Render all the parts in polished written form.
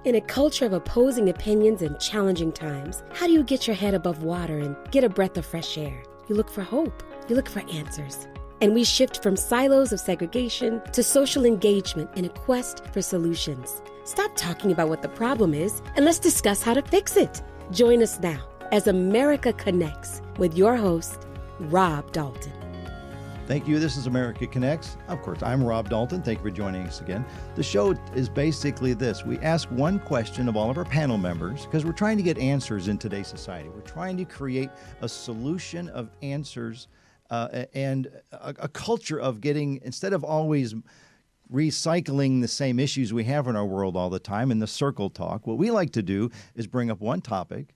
In a culture of opposing opinions and challenging times, how do you get your head above water and get a breath of fresh air? You look for hope. You look for answers. And we shift from silos of segregation to social engagement in a quest for solutions. Stop talking about what the problem is and let's discuss how to fix it. Join us now as America Connects with your host, Rob Dalton. Thank you. This is America Connects. Of course, I'm Rob Dalton. Thank you for joining us again. The show is basically this. We ask one question of all of our panel members because we're trying to get answers in today's society. We're trying to create a solution of answers and a culture of getting, instead of always recycling the same issues we have in our world all the time in the circle talk, what we like to do is bring up one topic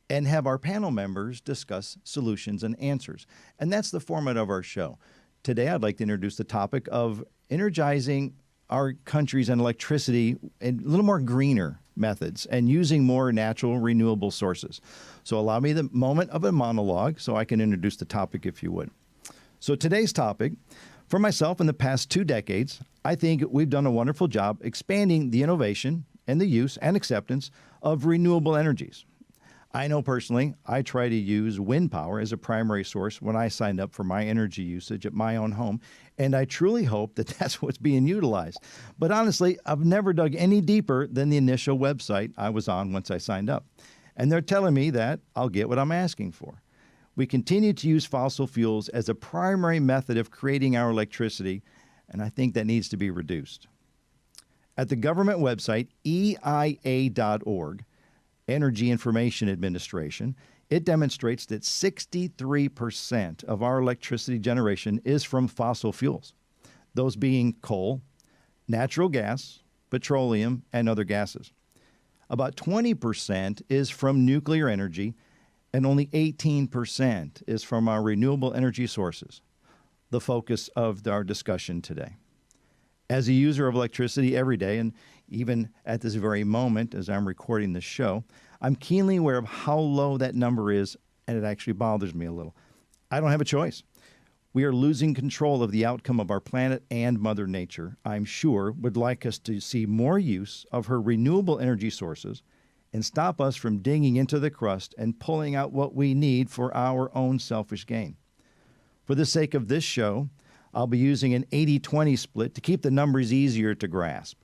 and have our panel members discuss solutions and answers. And that's the format of our show. Today, I'd like to introduce the topic of energizing our countries and electricity in a little more greener methods and using more natural renewable sources. So allow me the moment of a monologue so I can introduce the topic, if you would. So today's topic, for myself in the past 2 decades, I think we've done a wonderful job expanding the innovation and the use and acceptance of renewable energies. I know personally, I try to use wind power as a primary source when I signed up for my energy usage at my own home, and I truly hope that that's what's being utilized. But honestly, I've never dug any deeper than the initial website I was on once I signed up. And they're telling me that I'll get what I'm asking for. We continue to use fossil fuels as a primary method of creating our electricity, and I think that needs to be reduced. At the government website, EIA.org, Energy Information Administration, it demonstrates that 63% of our electricity generation is from fossil fuels, those being coal, natural gas, petroleum, and other gases. About 20% is from nuclear energy, and only 18% is from our renewable energy sources, the focus of our discussion today. As a user of electricity every day, and even at this very moment as I'm recording this show, I'm keenly aware of how low that number is, and it actually bothers me a little. I don't have a choice. We are losing control of the outcome of our planet, and Mother Nature, I'm sure, would like us to see more use of her renewable energy sources and stop us from digging into the crust and pulling out what we need for our own selfish gain. For the sake of this show, I'll be using an 80-20 split to keep the numbers easier to grasp.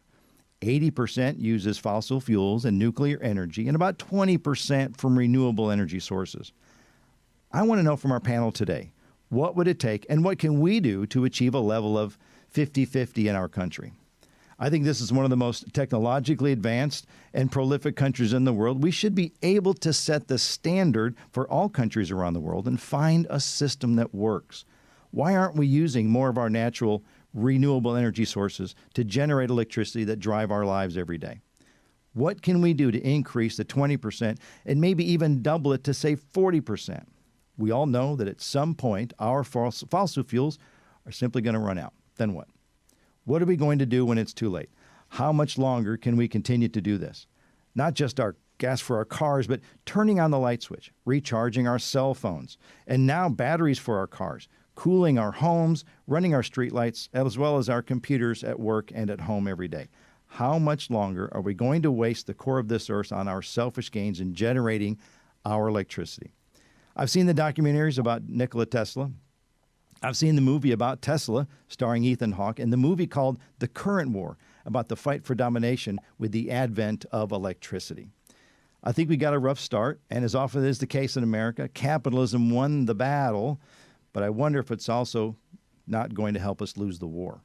80% uses fossil fuels and nuclear energy, and about 20% from renewable energy sources. I want to know from our panel today, what would it take and what can we do to achieve a level of 50-50 in our country? I think this is one of the most technologically advanced and prolific countries in the world. We should be able to set the standard for all countries around the world and find a system that works. Why aren't we using more of our natural renewable energy sources to generate electricity that drive our lives every day? What can we do to increase the 20% and maybe even double it to, say, 40%? We all know that at some point our fossil fuels are simply going to run out. Then what? What are we going to do when it's too late? How much longer can we continue to do this? Not just our gas for our cars, but turning on the light switch, recharging our cell phones, and now batteries for our cars, cooling our homes, running our streetlights, as well as our computers at work and at home every day. How much longer are we going to waste the core of this earth on our selfish gains in generating our electricity? I've seen the documentaries about Nikola Tesla. I've seen the movie about Tesla starring Ethan Hawke and the movie called The Current War about the fight for domination with the advent of electricity. I think we got a rough start, and as often is the case in America, capitalism won the battle, but I wonder if it's also not going to help us lose the war.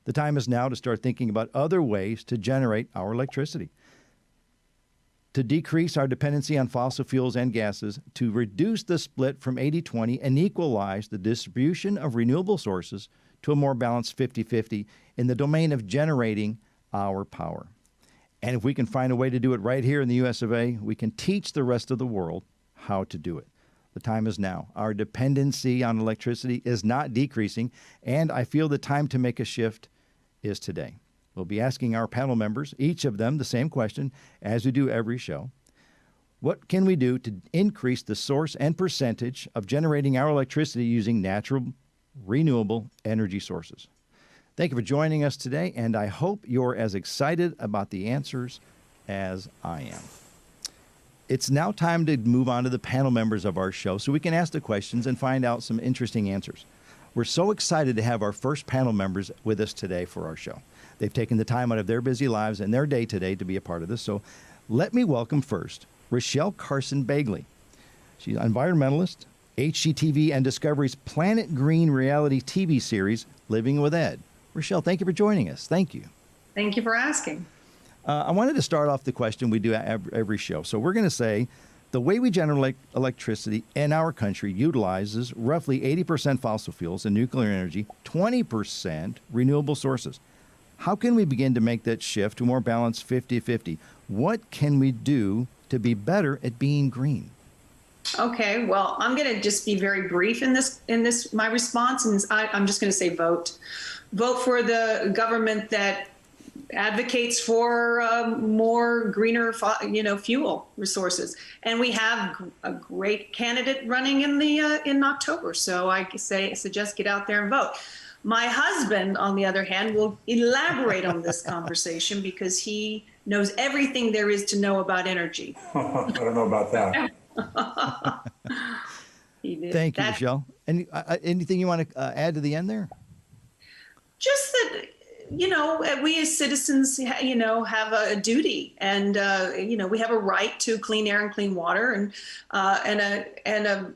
The time is now to start thinking about other ways to generate our electricity, to decrease our dependency on fossil fuels and gases, to reduce the split from 80-20 and equalize the distribution of renewable sources to a more balanced 50-50 in the domain of generating our power. And if we can find a way to do it right here in the US of A, we can teach the rest of the world how to do it. The time is now. Our dependency on electricity is not decreasing, and I feel the time to make a shift is today. We'll be asking our panel members, each of them, the same question, as we do every show. What can we do to increase the source and percentage of generating our electricity using natural, renewable energy sources? Thank you for joining us today, and I hope you're as excited about the answers as I am. It's now time to move on to the panel members of our show so we can ask the questions and find out some interesting answers. We're so excited to have our first panel members with us today for our show. They've taken the time out of their busy lives and their day today to be a part of this. So let me welcome first Rochelle Carson-Begley. She's an environmentalist, HGTV and Discovery's Planet Green reality TV series, Living with Ed. Rochelle, thank you for joining us. Thank you. Thank you for asking. I wanted to start off the question we do every show. So we're going to say the way we generate electricity in our country utilizes roughly 80% fossil fuels and nuclear energy, 20% renewable sources. How can we begin to make that shift to more balanced 50-50? What can we do to be better at being green? Okay, well, I'm going to just be very brief in this my response, and I'm just going to say vote. Vote for the government that advocates for more greener, fuel resources. And we have a great candidate running in October. So I suggest get out there and vote. My husband, on the other hand, will elaborate on this conversation because he knows everything there is to know about energy. I don't know about that. Thank you, Michelle. Anything you want to add to the end there? Just that, we as citizens, have a duty, and we have a right to clean air and clean water, and a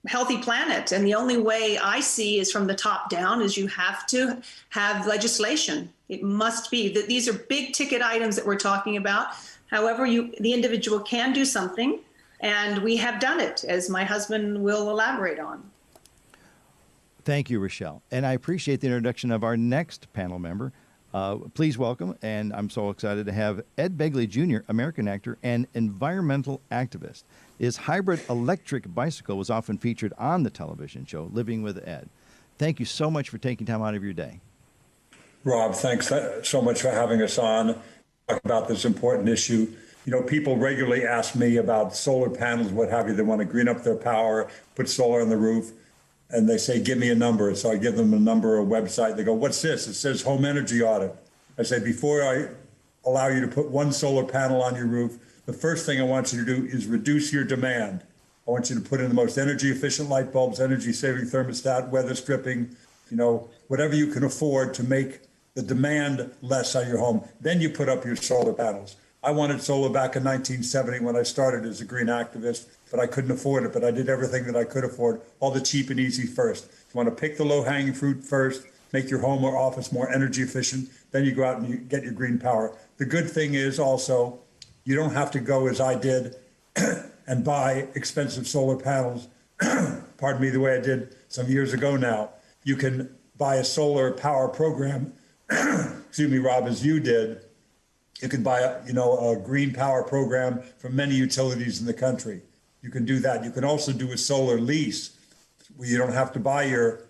healthy planet. And the only way I see is from the top down is you have to have legislation. It must be that these are big ticket items that we're talking about. However, the individual can do something, and we have done it, as my husband will elaborate on. Thank you, Rochelle. And I appreciate the introduction of our next panel member. Please welcome, and I'm so excited to have Ed Begley Jr., American actor and environmental activist. His hybrid electric bicycle was often featured on the television show Living with Ed. Thank you so much for taking time out of your day. Rob, thanks so much for having us on, talk about this important issue. People regularly ask me about solar panels, what have you. They want to green up their power, put solar on the roof, and they say, give me a number. So I give them a number, a website. They go, what's this? It says home energy audit. I say, before I allow you to put one solar panel on your roof, the first thing I want you to do is reduce your demand. I want you to put in the most energy efficient light bulbs, energy saving thermostat, weather stripping, whatever you can afford to make the demand less on your home. Then you put up your solar panels. I wanted solar back in 1970 when I started as a green activist, but I couldn't afford it. But I did everything that I could afford, all the cheap and easy first. You want to pick the low-hanging fruit first, make your home or office more energy efficient, then you go out and you get your green power. The good thing is also, you don't have to go as I did and buy expensive solar panels, pardon me, the way I did some years ago now. You can buy a solar power program, excuse me, Rob, as you did. You can buy a green power program from many utilities in the country. You can do that. You can also do a solar lease where you don't have to buy your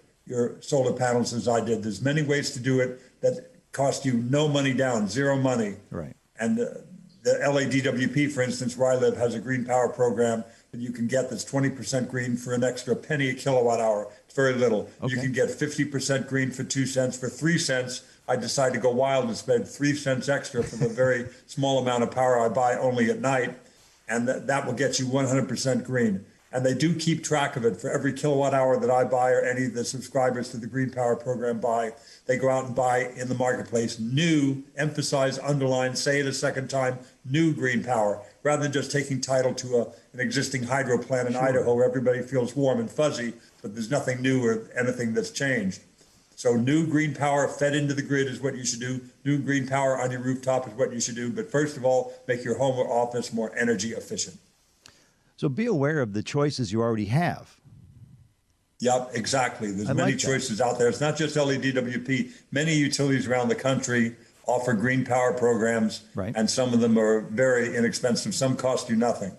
solar panels as I did. There's many ways to do it that cost you no money down, zero money. Right. And the LADWP, for instance, where I live, has a green power program that you can get that's 20% green for an extra penny a kilowatt hour. It's very little. Okay. You can get 50% green for 2 cents. For 3 cents, I decided to go wild and spend 3 cents extra for the very small amount of power I buy only at night. And that will get you 100% green. And they do keep track of it. For every kilowatt hour that I buy or any of the subscribers to the Green Power program buy, they go out and buy in the marketplace new, emphasize, underline, say it a second time, new green power, rather than just taking title to an existing hydro plant in Idaho where everybody feels warm and fuzzy, but there's nothing new or anything that's changed. So new green power fed into the grid is what you should do. New green power on your rooftop is what you should do. But first of all, make your home or office more energy efficient. So be aware of the choices you already have. Yep, exactly. There's many choices out there. It's not just LADWP. Many utilities around the country offer green power programs, right, and some of them are very inexpensive. Some cost you nothing.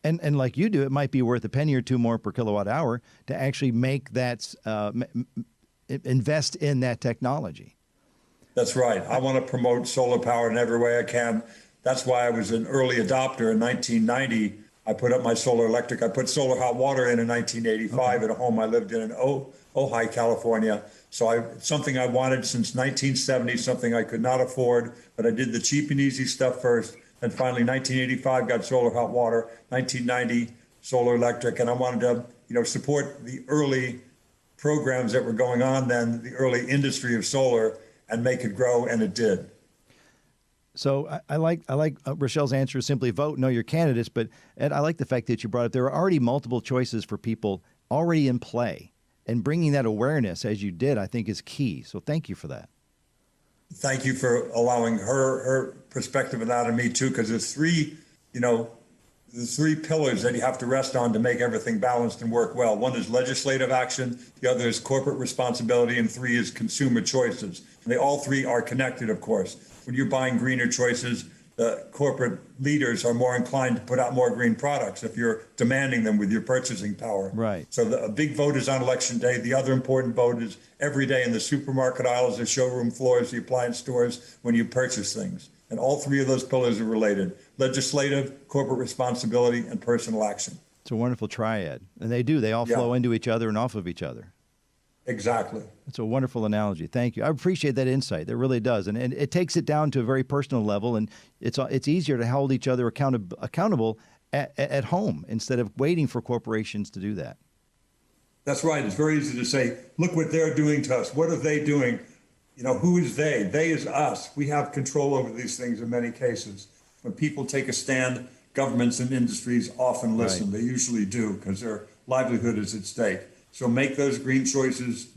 And like you do, it might be worth a penny or two more per kilowatt hour to actually make that, invest in that technology. That's right. I want to promote solar power in every way I can. That's why I was an early adopter in 1990. I put up my solar electric. I put solar hot water in 1985 at a home I lived in Ojai, California. So something I wanted since 1970, something I could not afford, but I did the cheap and easy stuff first. And finally, 1985 got solar hot water, 1990 solar electric, and I wanted to, support the early programs that were going on then, the early industry of solar, and make it grow, and it did. So I like Rochelle's answer is simply vote, know your candidates. But Ed, I like the fact that you brought up there are already multiple choices for people already in play, and bringing that awareness as you did, I think, is key. So thank you for that. Thank you for allowing her perspective of that and me too, because there's three pillars that you have to rest on to make everything balanced and work well. One is legislative action, the other is corporate responsibility, and three is consumer choices. And they all three are connected, of course. When you're buying greener choices, the corporate leaders are more inclined to put out more green products if you're demanding them with your purchasing power. Right. So a big vote is on election day. The other important vote is every day in the supermarket aisles, the showroom floors, the appliance stores, when you purchase things. And all three of those pillars are related: legislative, corporate responsibility, and personal action. It's a wonderful triad. And they all flow into each other and off of each other. Exactly. It's a wonderful analogy. Thank you. I appreciate that insight. It really does. And it takes it down to a very personal level, and it's easier to hold each other accountable at home instead of waiting for corporations to do that. That's right. It's very easy to say, look what they're doing to us. What are they doing? Who is they? They is us. We have control over these things in many cases. When people take a stand, governments and industries often listen. Right. They usually do, because their livelihood is at stake. So make those green choices,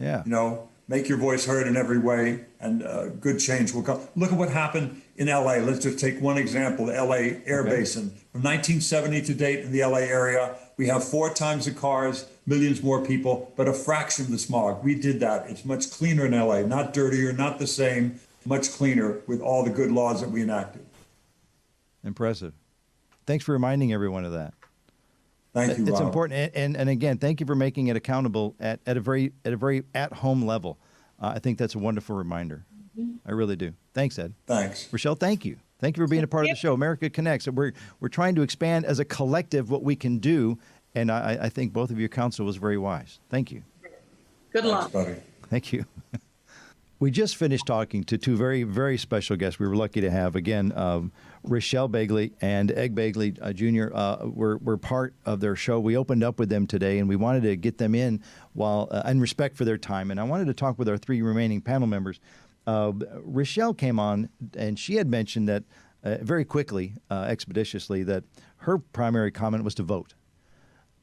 make your voice heard in every way, and good change will come. Look at what happened in LA. Let's just take one example, the LA Air Basin. From 1970 to date in the LA area, we have 4 times the cars, millions more people, but a fraction of the smog. We did that. It's much cleaner in LA, not dirtier, not the same, much cleaner with all the good laws that we enacted. Impressive. Thanks for reminding everyone of that. Thank you, Rob. It's important, and again, thank you for making it accountable at a very at-home level. I think that's a wonderful reminder. I really do. Thanks, Ed. Thanks, Rochelle. Thank you. Thank you for being a part of the show. America Connects. We're trying to expand as a collective what we can do, and I think both of your counsel was very wise. Thank you. Good luck, buddy. Thank you. We just finished talking to 2 very, very special guests we were lucky to have. Again, Rochelle Begley and Ed Begley Jr. Were part of their show. We opened up with them today, and we wanted to get them in in respect for their time. And I wanted to talk with our 3 remaining panel members. Rochelle came on, and she had mentioned that very quickly, expeditiously, that her primary comment was to vote.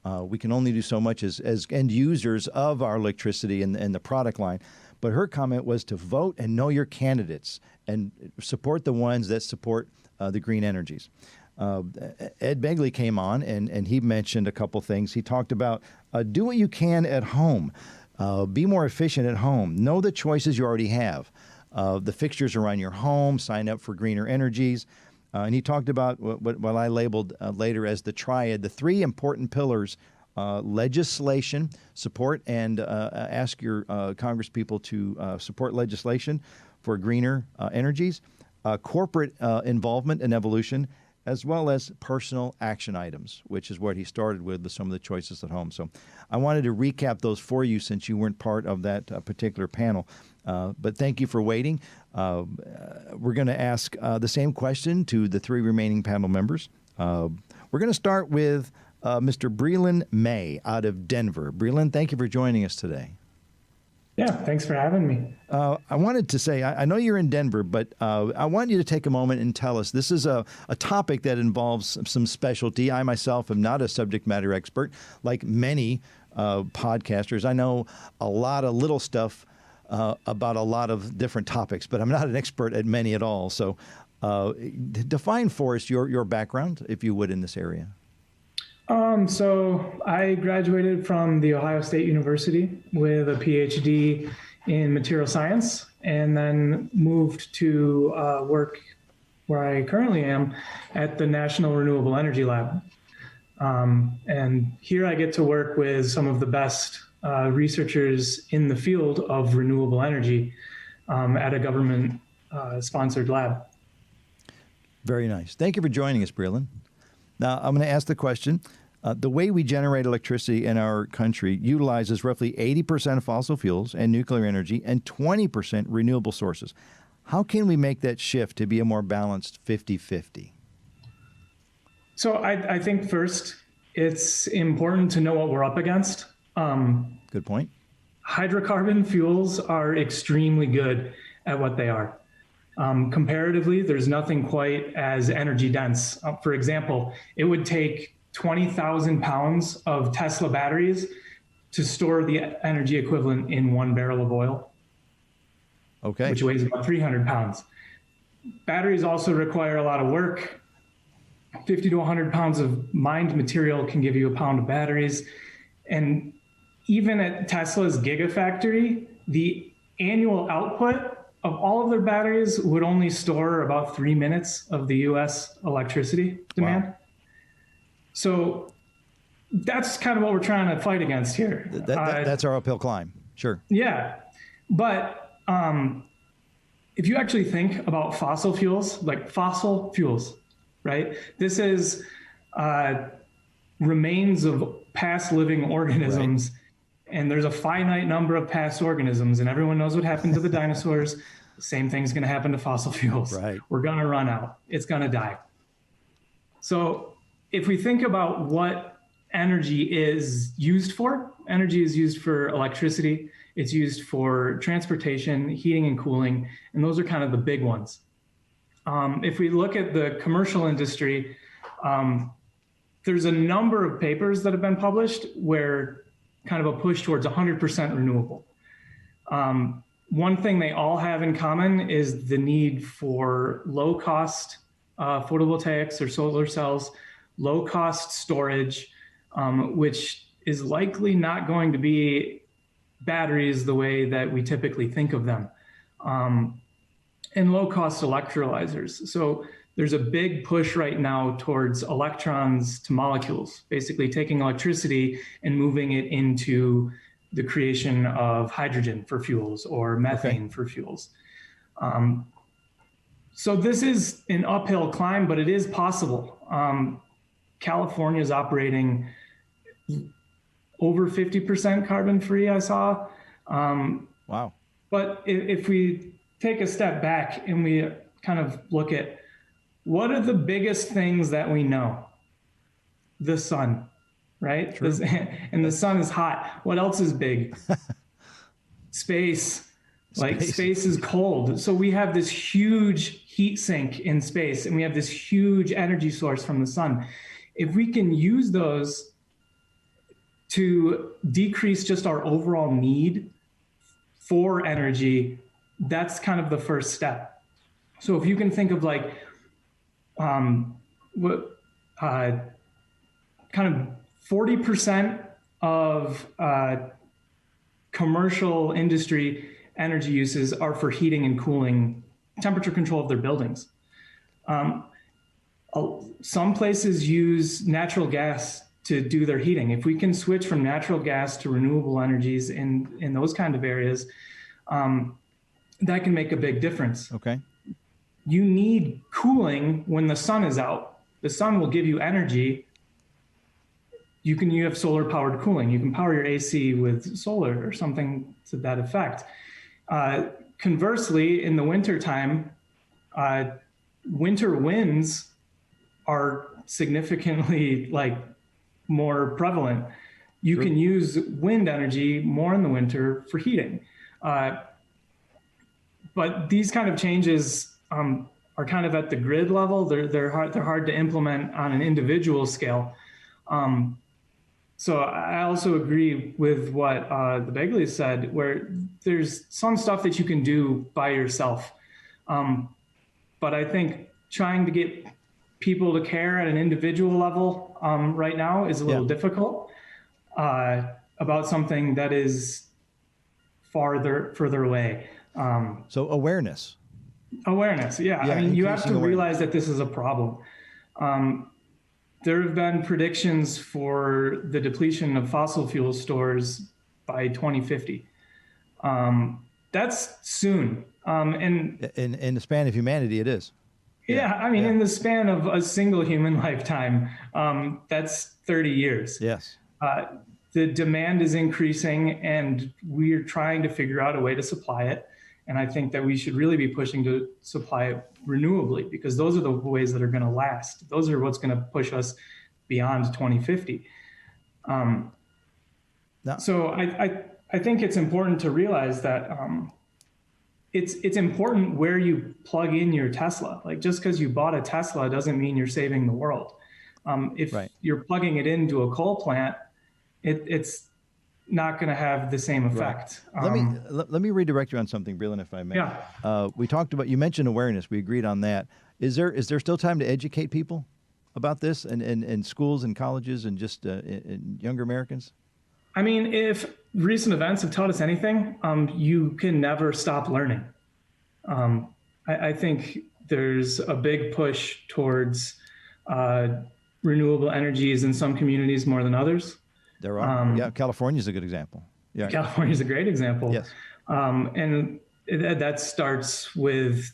We can only do so much as end users of our electricity and the product line. But her comment was to vote and know your candidates and support the ones that support the green energies. Ed Begley came on, and he mentioned a couple things. He talked about do what you can at home. Be more efficient at home. Know the choices you already have. The fixtures around your home. Sign up for greener energies. And he talked about what I labeled later as the triad, the 3 important pillars: legislation, support, and ask your congresspeople to support legislation for greener energies, corporate involvement and evolution, as well as personal action items, which is what he started with some of the choices at home. So I wanted to recap those for you since you weren't part of that particular panel. But thank you for waiting. We're going to ask the same question to the 3 remaining panel members. We're going to start with Mr. Breland May out of Denver. Breland, thank you for joining us today. Yeah, thanks for having me. I wanted to say, I know you're in Denver, but I want you to take a moment and tell us, this is a topic that involves some specialty. I myself am not a subject matter expert, like many podcasters. I know a lot of little stuff about a lot of different topics, but I'm not an expert at many at all. So define for us your background, if you would, in this area. So I graduated from The Ohio State University with a PhD in material science, and then moved to work where I currently am at the National Renewable Energy Lab. And here I get to work with some of the best researchers in the field of renewable energy at a government sponsored lab. Very nice. Thank you for joining us, Breland. Now, I'm going to ask the question. The way we generate electricity in our country utilizes roughly 80% of fossil fuels and nuclear energy and 20% renewable sources. How can we make that shift to be a more balanced 50-50? So I think first, it's important to know what we're up against. Good point. Hydrocarbon fuels are extremely good at what they are. Comparatively, there's nothing quite as energy dense. For example, it would take 20,000 pounds of Tesla batteries to store the energy equivalent in 1 barrel of oil, Okay. which weighs about 300 pounds. Batteries also require a lot of work. 50 to 100 pounds of mined material can give you a pound of batteries. And even at Tesla's Gigafactory, the annual output of all of their batteries would only store about 3 minutes of the US electricity demand. Wow. So that's kind of what we're trying to fight against here. That's our uphill climb. Sure. Yeah. But if you actually think about fossil fuels, right? This is remains of past living organisms. Right. And there's a finite number of past organisms, and everyone knows what happened to the dinosaurs. The same thing's going to happen to fossil fuels. Right. We're going to run out. It's going to die. So if we think about what energy is used for, energy is used for electricity. It's used for transportation, heating and cooling, and those are kind of the big ones. If we look at the commercial industry, there's a number of papers that have been published where kind of a push towards 100% renewable. One thing they all have in common is the need for low-cost photovoltaics or solar cells, low-cost storage, which is likely not going to be batteries the way that we typically think of them, and low-cost electrolyzers. So there's a big push right now towards electrons to molecules, basically taking electricity and moving it into the creation of hydrogen for fuels or methane for fuels. So this is an uphill climb, but it is possible. California is operating over 50% carbon free, I saw. Wow. But if we take a step back and we kind of look at what are the biggest things that we know? The sun, right? And the sun is hot. What else is big? Space. Like space is cold. So we have this huge heat sink in space, and we have this huge energy source from the sun. If we can use those to decrease just our overall need for energy, that's kind of the first step. So if you can think of like kind of 40% of commercial industry energy uses are for heating and cooling, temperature control of their buildings. Some places use natural gas to do their heating. If we can switch from natural gas to renewable energies in those kind of areas, that can make a big difference. Okay. You need cooling when the sun is out. The sun will give you energy. You have solar powered cooling. You can power your AC with solar or something to that effect. Conversely, in the wintertime, winter winds are significantly more prevalent. You can use wind energy more in the winter for heating. But these kind of changes are kind of at the grid level. They're hard to implement on an individual scale. So I also agree with what the Begleys said, where there's some stuff that you can do by yourself. But I think trying to get people to care at an individual level right now is a little difficult about something that is further away. So awareness. Awareness, yeah. I mean, you have to realize that this is a problem. There have been predictions for the depletion of fossil fuel stores by 2050. That's soon. And in the span of humanity, it is. Yeah, I mean, in the span of a single human lifetime, that's 30 years. Yes. The demand is increasing, and we're trying to figure out a way to supply it. And I think that we should really be pushing to supply it renewably, because those are the ways that are going to last. Those are what's going to push us beyond 2050. So I think it's important to realize that it's important where you plug in your Tesla. Like, just because you bought a Tesla doesn't mean you're saving the world. If you're plugging it into a coal plant, it's not going to have the same effect. Right. Let me redirect you on something, Breland, if I may. Yeah. We talked about, you mentioned awareness. We agreed on that. Is there still time to educate people about this in schools and colleges and just in younger Americans? I mean, if recent events have taught us anything, you can never stop learning. I think there's a big push towards renewable energies in some communities more than others. There are. Yeah, California's a good example. Yeah, California's a great example. Yes. And that starts with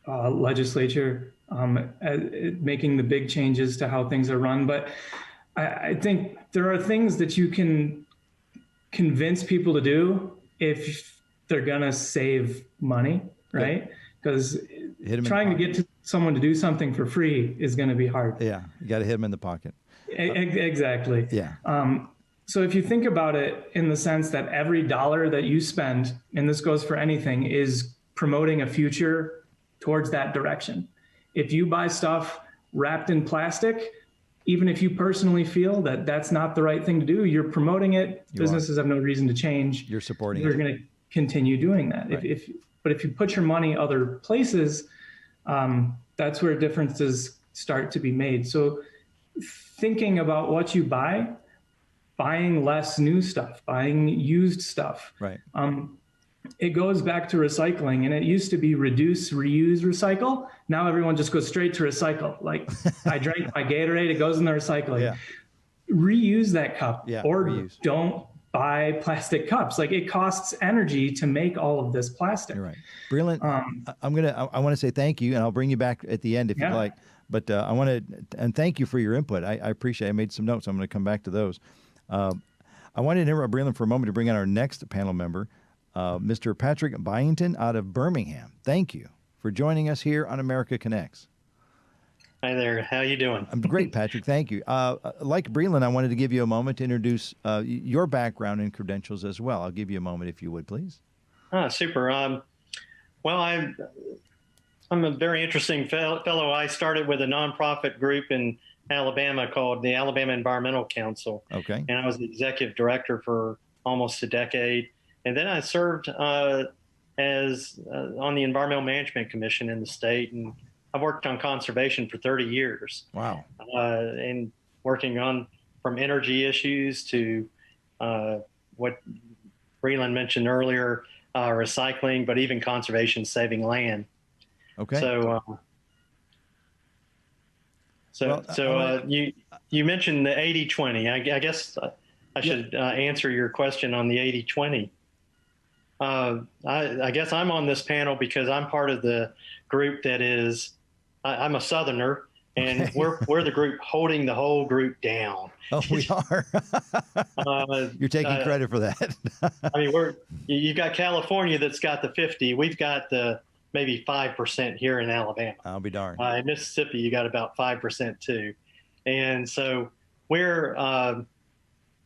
legislature making the big changes to how things are run. But I think there are things that you can convince people to do if they're going to save money, right? Because trying to get someone to do something for free is going to be hard. Yeah, you got to hit them in the pocket. Exactly. Yeah. So if you think about it in the sense that every dollar that you spend, and this goes for anything, is promoting a future towards that direction. If you buy stuff wrapped in plastic, even if you personally feel that that's not the right thing to do, you're promoting it. Businesses have no reason to change. You're supporting it. You're going to continue doing that. Right. But if you put your money other places, that's where differences start to be made. So thinking about what you buy, buying less new stuff, buying used stuff. Right. It goes back to recycling, and it used to be reduce, reuse, recycle. Now everyone just goes straight to recycle. Like, I drank my Gatorade, it goes in the recycling. Yeah. Reuse that cup, or don't buy plastic cups. Like, it costs energy to make all of this plastic. You're right. Breland, I want to say thank you, and I'll bring you back at the end if you'd like. But I want to, and thank you for your input. I appreciate it. I made some notes. I'm going to come back to those. I wanted to interrupt Breland for a moment to bring on our next panel member, Mr. Patrick Byington out of Birmingham. Thank you for joining us here on America Connects. Hi there. How you doing? I'm great, Patrick. Thank you. Like Breland, I wanted to give you a moment to introduce your background and credentials as well. I'll give you a moment if you would, please. Super. Well, I'm a very interesting fellow. I started with a nonprofit group in Alabama called the Alabama Environmental Council. Okay. And I was the executive director for almost a decade. And then I served as on the Environmental Management Commission in the state. And I've worked on conservation for 30 years. Wow. And working on from energy issues to what Breland mentioned earlier, recycling, but even conservation, saving land. Okay. So, you mentioned the 80-20. I guess I should answer your question on the 80-20. I guess I'm on this panel because I'm part of the group that is, I'm a Southerner, and we're the group holding the whole group down. Oh, we are. You're taking credit for that. I mean, you've got California that's got the 50. We've got the maybe 5% here in Alabama. I'll be darned. In Mississippi, you got about 5% too. And so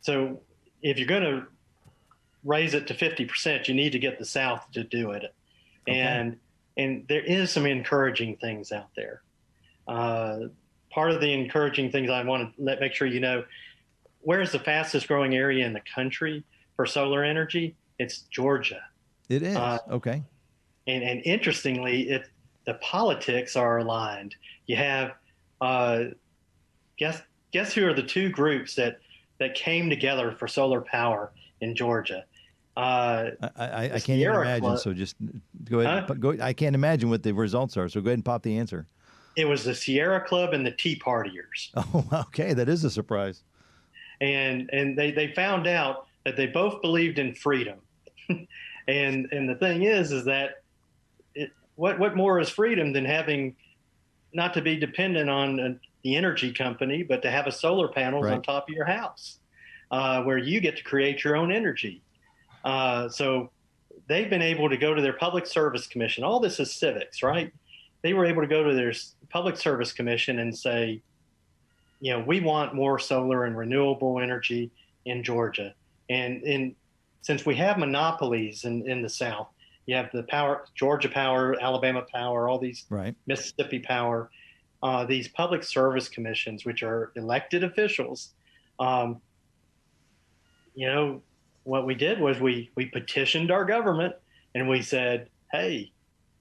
so if you're going to raise it to 50%, you need to get the South to do it. Okay. And there is some encouraging things out there. Part of the encouraging things I want to make sure you know, where is the fastest growing area in the country for solar energy? It's Georgia. It is. Okay. And interestingly, the politics are aligned. You have, guess who are the two groups that came together for solar power in Georgia? I can't even imagine. So just go ahead. I can't imagine what the results are. So go ahead and pop the answer. It was the Sierra Club and the Tea Partiers. Oh, okay. That is a surprise. And they found out that they both believed in freedom. and the thing is that what more is freedom than having not to be dependent on the energy company, but to have a solar panels on top of your house, where you get to create your own energy. So they've been able to go to their public service commission. All this is civics, right? they were able to go to their public service commission and say, we want more solar and renewable energy in Georgia. And since we have monopolies in the South, you have the power, Georgia Power, Alabama Power, all these, right, Mississippi Power, these public service commissions, which are elected officials. What we did was we petitioned our government and we said, hey,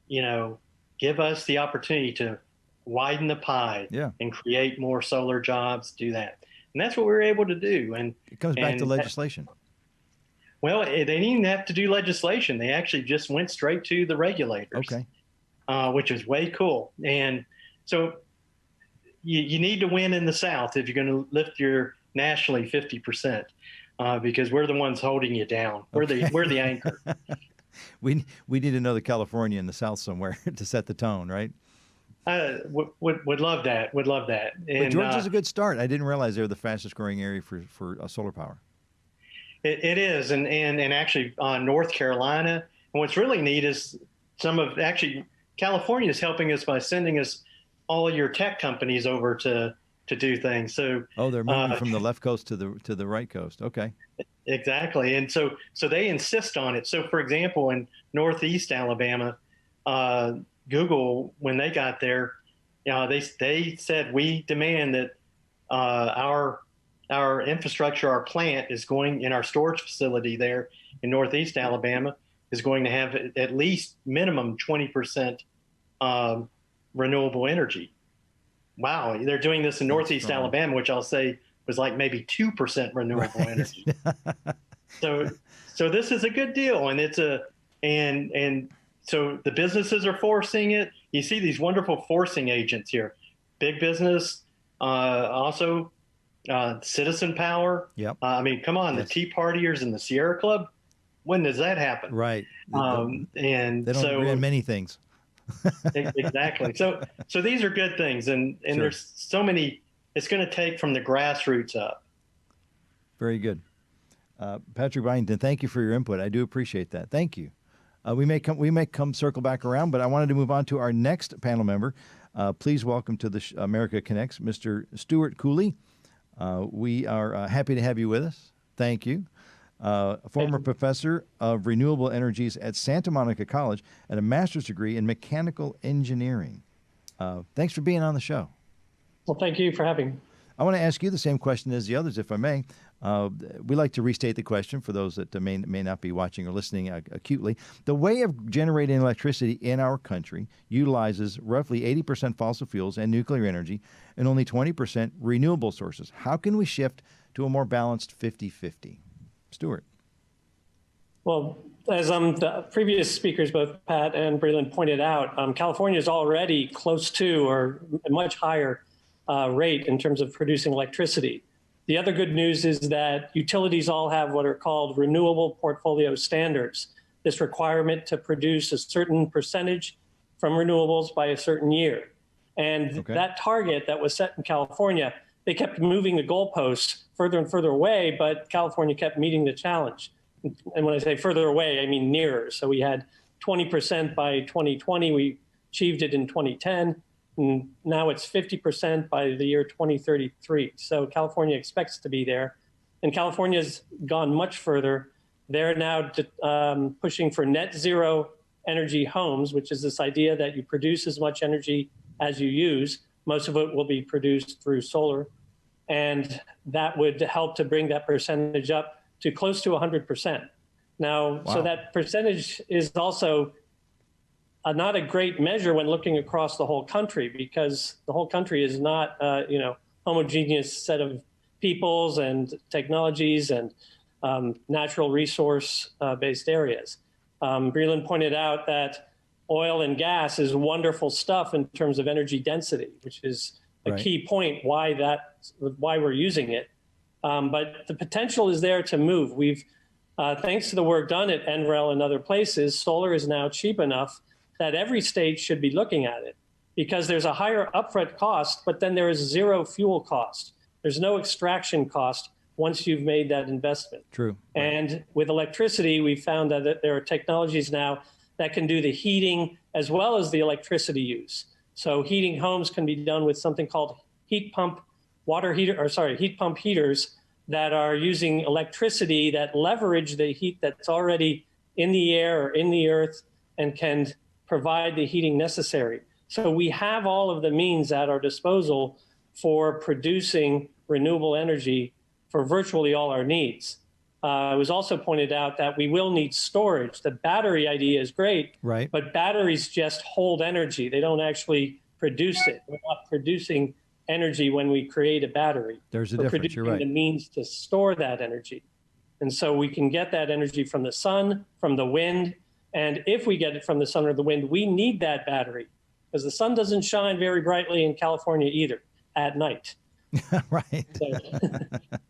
give us the opportunity to widen the pie and create more solar jobs, do that. And that's what we were able to do. And it comes back to legislation. Well, they didn't even have to do legislation. They actually just went straight to the regulators, which is way cool. And so you need to win in the South if you're going to lift your nationally 50%, because we're the ones holding you down. We're the anchor. We need another California in the South somewhere to set the tone, right? Would love that. Would love that. And, but Georgia's a good start. I didn't realize they were the fastest growing area for solar power. It is, and actually North Carolina. And what's really neat is California is helping us by sending us all your tech companies over to do things. So they're moving from the left coast to the right coast. Okay. Exactly. And so they insist on it. So for example, in Northeast Alabama, Google, when they got there, they said, we demand that our infrastructure, our plant is going in our storage facility there in Northeast Alabama is going to have at least minimum 20% renewable energy. Wow. They're doing this in Northeast Alabama, which I'll say was like maybe 2% renewable energy. So this is a good deal. And so the businesses are forcing it. You see these wonderful forcing agents here, big business, also citizen power. Yep. I mean, come on, the Tea Partiers and the Sierra Club. When does that happen? Right. And they don't agree on many things. Exactly. So these are good things, and there's so many. It's going to take from the grassroots up. Very good, Patrick Byington. Thank you for your input. I do appreciate that. Thank you. We may come circle back around, but I wanted to move on to our next panel member. Please welcome to the America Connects, Mr. Stuart Cooley. We are happy to have you with us. Thank you. A former professor of renewable energies at Santa Monica College and a master's degree in mechanical engineering. Thanks for being on the show. Well, thank you for having me. I want to ask you the same question as the others, if I may. We like to restate the question for those that may not be watching or listening acutely. The way of generating electricity in our country utilizes roughly 80% fossil fuels and nuclear energy and only 20% renewable sources. How can we shift to a more balanced 50-50? Stuart. Well, as the previous speakers, both Pat and Breland, pointed out, California is already close to or a much higher rate in terms of producing electricity. The other good news is that utilities all have what are called renewable portfolio standards, this requirement to produce a certain percentage from renewables by a certain year. And that target that was set in California, they kept moving the goalposts further and further away, but California kept meeting the challenge. And when I say further away, I mean nearer. So we had 20% by 2020. We achieved it in 2010. And now it's 50% by the year 2033. So California expects to be there. And California's gone much further. They're now pushing for net zero energy homes, which is this idea that you produce as much energy as you use. Most of it will be produced through solar. And that would help to bring that percentage up to close to 100%. Now, so that percentage is also not a great measure when looking across the whole country, because the whole country is not, homogeneous set of peoples and technologies and natural resource based areas. Breland pointed out that oil and gas is wonderful stuff in terms of energy density, which is a key point why we're using it. But the potential is there to move. We've, thanks to the work done at NREL and other places, solar is now cheap enough that every state should be looking at it, because there's a higher upfront cost, but then there is zero fuel cost. There's no extraction cost once you've made that investment. True. And with electricity, we found that there are technologies now that can do the heating as well as the electricity use. So heating homes can be done with something called heat pump heaters that are using electricity that leverage the heat that's already in the air or in the earth and can provide the heating necessary. So we have all of the means at our disposal for producing renewable energy for virtually all our needs. It was also pointed out that we will need storage. The battery idea is great, right, but batteries just hold energy. They don't actually produce it. We're not producing energy when we create a battery. There's a We're difference. You're producing right. the means to store that energy. And so we can get that energy from the sun, from the wind. And if we get it from the sun or the wind, we need that battery because the sun doesn't shine very brightly in California either at night. Right.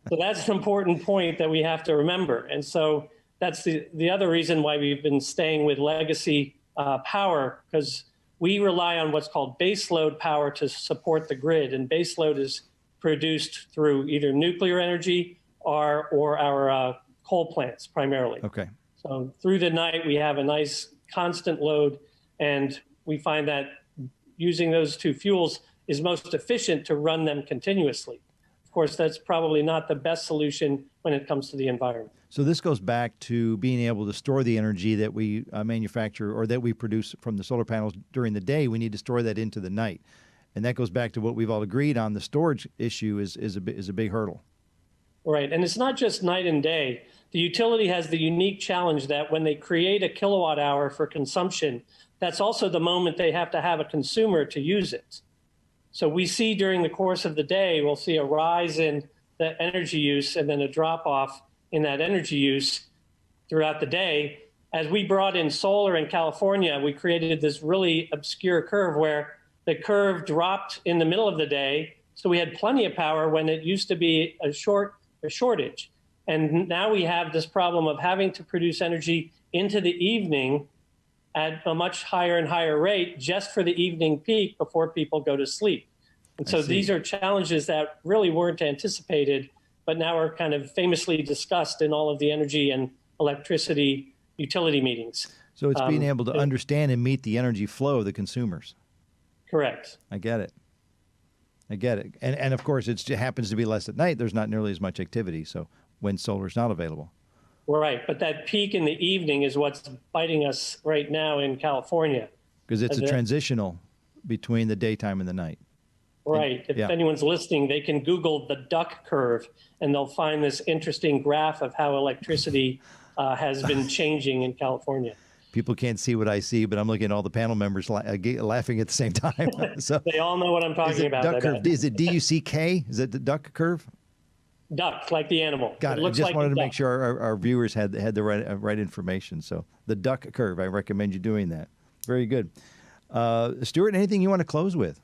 So that's an important point that we have to remember. And so that's the other reason why we've been staying with legacy power, because we rely on what's called baseload power to support the grid. And baseload is produced through either nuclear energy or our coal plants primarily. Okay. So through the night, we have a nice constant load, and we find that using those two fuels is most efficient to run them continuously. Of course, that's probably not the best solution when it comes to the environment. So this goes back to being able to store the energy that we manufacture or that we produce from the solar panels during the day. We need to store that into the night. And that goes back to what we've all agreed on. The storage issue is a big hurdle. Right. And it's not just night and day. The utility has the unique challenge that when they create a kilowatt hour for consumption, that's also the moment they have to have a consumer to use it. So we see during the course of the day, we'll see a rise in the energy use and then a drop off in that energy use throughout the day. As we brought in solar in California, we created this really obscure curve where the curve dropped in the middle of the day. So we had plenty of power when it used to be a shortage. And now we have this problem of having to produce energy into the evening at a much higher and higher rate just for the evening peak before people go to sleep. And so these are challenges that really weren't anticipated, but now are kind of famously discussed in all of the energy and electricity utility meetings. So it's being able to understand and meet the energy flow of the consumers. Correct. I get it. And of course, it happens to be less at night. There's not nearly as much activity. So when solar is not available. Right. But that peak in the evening is what's biting us right now in California. Because it's a transitional between the daytime and the night. Right. If anyone's listening, they can Google the duck curve, and they'll find this interesting graph of how electricity has been changing in California. People can't see what I see, but I'm looking at all the panel members laughing at the same time. So they all know what I'm talking about. Duck curve. Is it DUCK? Is it the duck curve? Duck, like the animal. Got it. I just wanted to make sure our viewers had the right information. So the duck curve, I recommend you doing that. Very good. Stuart, anything you want to close with?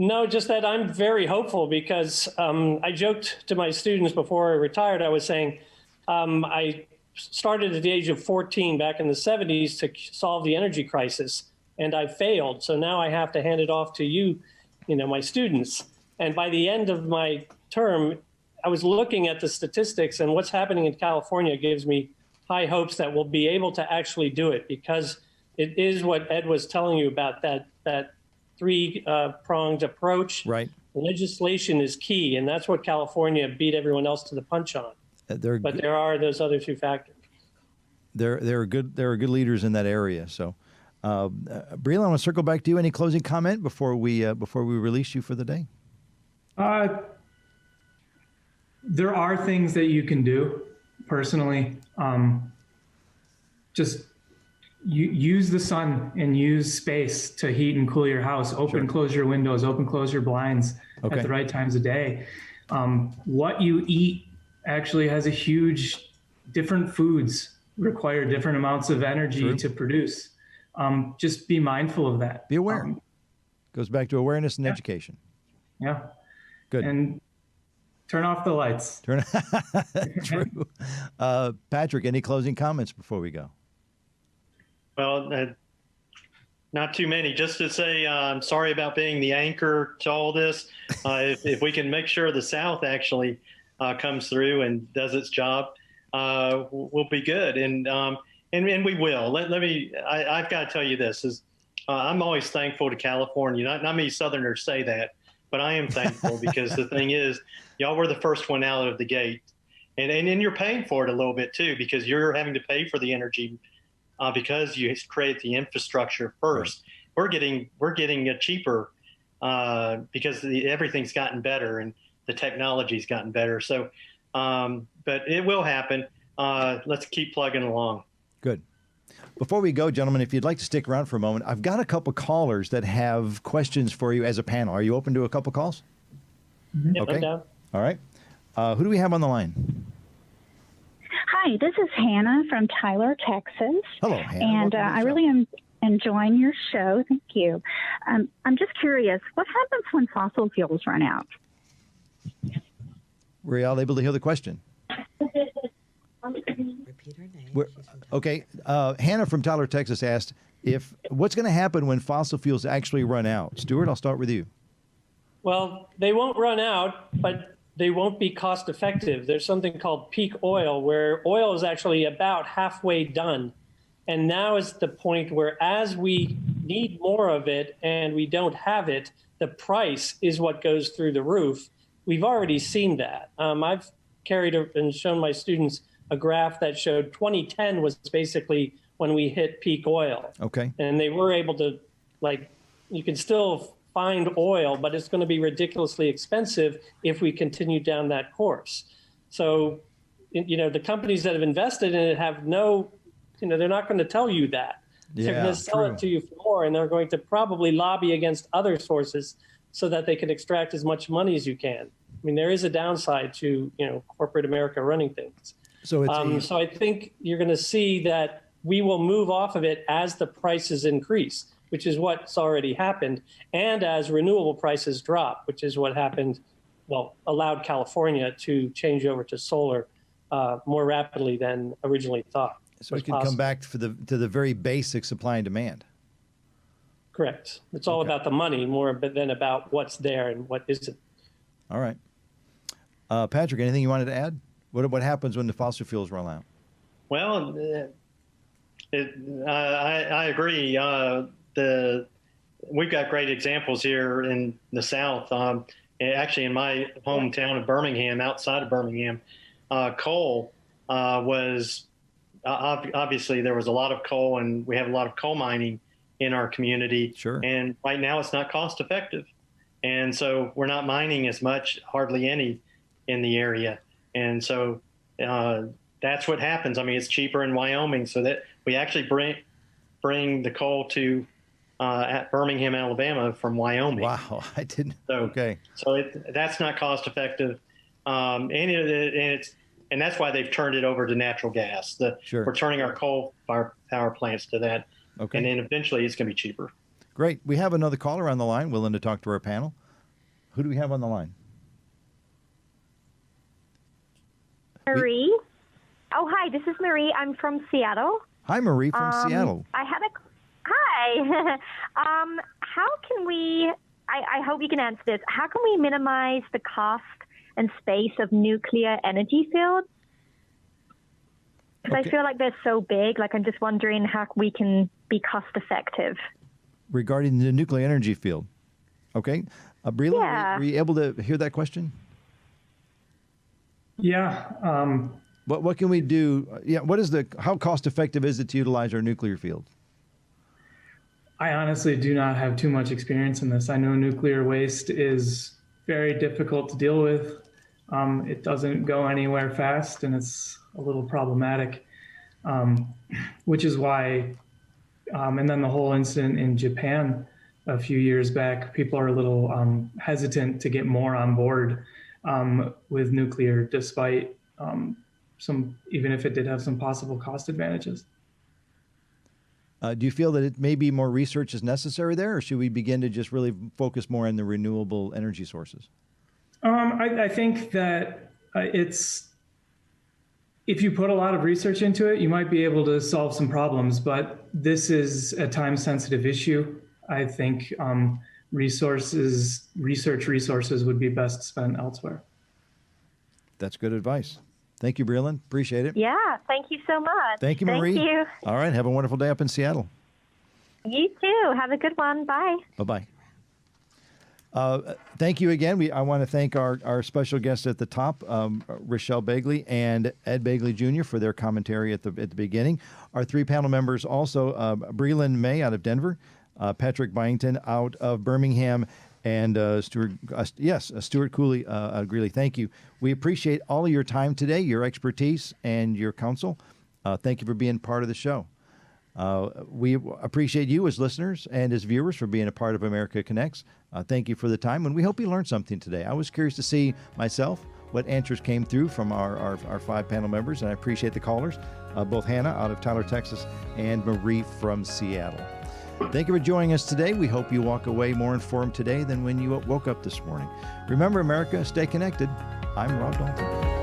No, just that I'm very hopeful because I joked to my students before I retired. I was saying I started at the age of 14 back in the 70s to solve the energy crisis, and I failed. So now I have to hand it off to you, my students. And by the end of my term, I was looking at the statistics, and what's happening in California gives me high hopes that we'll be able to actually do it, because it is what Ed was telling you about, that three-pronged approach. Right. Legislation is key, and that's what California beat everyone else to the punch on. But there are those other two factors. There are good leaders in that area. So, Breland, I want to circle back to you. Any closing comment before we release you for the day? There are things that you can do personally. Just use the sun and use space to heat and cool your house. Close your windows, close your blinds at the right times of day. What you eat actually has a huge, different foods require different amounts of energy to produce. Just be mindful of that. Be aware. Goes back to awareness and education. Yeah. Good. And turn off the lights. True. Patrick, any closing comments before we go? Well, not too many. Just to say, I'm sorry about being the anchor to all this. If we can make sure the South actually comes through and does its job, we'll be good. And and we will. I've got to tell you this is, I'm always thankful to California. Not many Southerners say that, but I am thankful because the thing is, y'all were the first one out of the gate, and you're paying for it a little bit too, because you're having to pay for the energy because you create the infrastructure first. Right. We're getting it cheaper because everything's gotten better and the technology's gotten better. So, but it will happen. Let's keep plugging along. Good. Before we go, gentlemen, if you'd like to stick around for a moment, I've got a couple callers that have questions for you as a panel. Are you open to a couple calls? Mm-hmm. Yep, okay. All right. Who do we have on the line? Hi, this is Hannah from Tyler, Texas. Hello, Hannah. And I really am enjoying your show. Thank you. I'm just curious, what happens when fossil fuels run out? Were y'all able to hear the question? Repeat her name. Okay. Hannah from Tyler, Texas asked what's going to happen when fossil fuels actually run out? Stuart, I'll start with you. Well, they won't run out, but they won't be cost effective. There's something called peak oil, where oil is actually about halfway done. And now is the point where as we need more of it and we don't have it, the price is what goes through the roof. We've already seen that. I've carried and shown my students a graph that showed 2010 was basically when we hit peak oil. Okay. And they were able to, you can still find oil, but it's going to be ridiculously expensive if we continue down that course. So, the companies that have invested in it have no, they're not going to tell you that. They're going to sell it to you for more, and they're going to probably lobby against other sources so that they can extract as much money as you can. I mean, there is a downside to, corporate America running things. So I think you're going to see that we will move off of it as the prices increase, which is what's already happened, and as renewable prices drop, which is what happened, allowed California to change over to solar more rapidly than originally thought. So it can come back to the very basic supply and demand. Correct. It's all about the money more than about what's there and what isn't. All right. Patrick, anything you wanted to add? What happens when the fossil fuels run out? Well, I agree. We've got great examples here in the South. Actually, in my hometown of Birmingham, outside of Birmingham, coal was obviously there was a lot of coal, and we have a lot of coal mining in our community. Sure. And right now, it's not cost effective, and so we're not mining as much, hardly any, in the area, and so that's what happens. I mean, it's cheaper in Wyoming, so that we actually bring the coal to at Birmingham, Alabama from Wyoming. Wow, I didn't. So, okay. So that's not cost effective, and that's why they've turned it over to natural gas. Sure. We're turning our coal power plants to that, okay. And then eventually it's going to be cheaper. Great. We have another caller on the line willing to talk to our panel. Who do we have on the line? Marie. Oh, hi. This is Marie. I'm from Seattle. Hi, Marie from Seattle. Hi. How can we, I hope you can answer this, how can we minimize the cost and space of nuclear energy fields? Because I feel like they're so big, I'm just wondering how we can be cost effective. Regarding the nuclear energy field. Okay. Breland, were you able to hear that question? Yeah. What can we do? Yeah. How cost effective is it to utilize our nuclear field? I honestly do not have too much experience in this. I know nuclear waste is very difficult to deal with. It doesn't go anywhere fast, and it's a little problematic, which is why, and then the whole incident in Japan a few years back, people are a little hesitant to get more on board with nuclear, despite even if it did have some possible cost advantages. Do you feel that maybe more research is necessary there, or should we begin to just really focus more on the renewable energy sources? I think that if you put a lot of research into it, you might be able to solve some problems, but this is a time-sensitive issue. I think research resources would be best spent elsewhere. That's good advice. Thank you, Breland. Appreciate it. Yeah, thank you so much. Thank you, Marie. Thank you. All right. Have a wonderful day up in Seattle. You too. Have a good one. Bye. Bye-bye. Thank you again. I want to thank our special guests at the top, Rochelle Begley and Ed Begley Jr. for their commentary at the beginning. Our 3 panel members also, Breland May out of Denver, Patrick Byington out of Birmingham, and Stuart Cooley out of Greeley. Thank you. We appreciate all of your time today, your expertise, and your counsel. Thank you for being part of the show. We appreciate you as listeners and as viewers for being a part of America Connects. Thank you for the time, and we hope you learned something today. I was curious to see myself what answers came through from our 5 panel members, and I appreciate the callers, both Hannah out of Tyler, Texas, and Marie from Seattle. Thank you for joining us today. We hope you walk away more informed today than when you woke up this morning. Remember, America, stay connected. I'm Rob Dalton.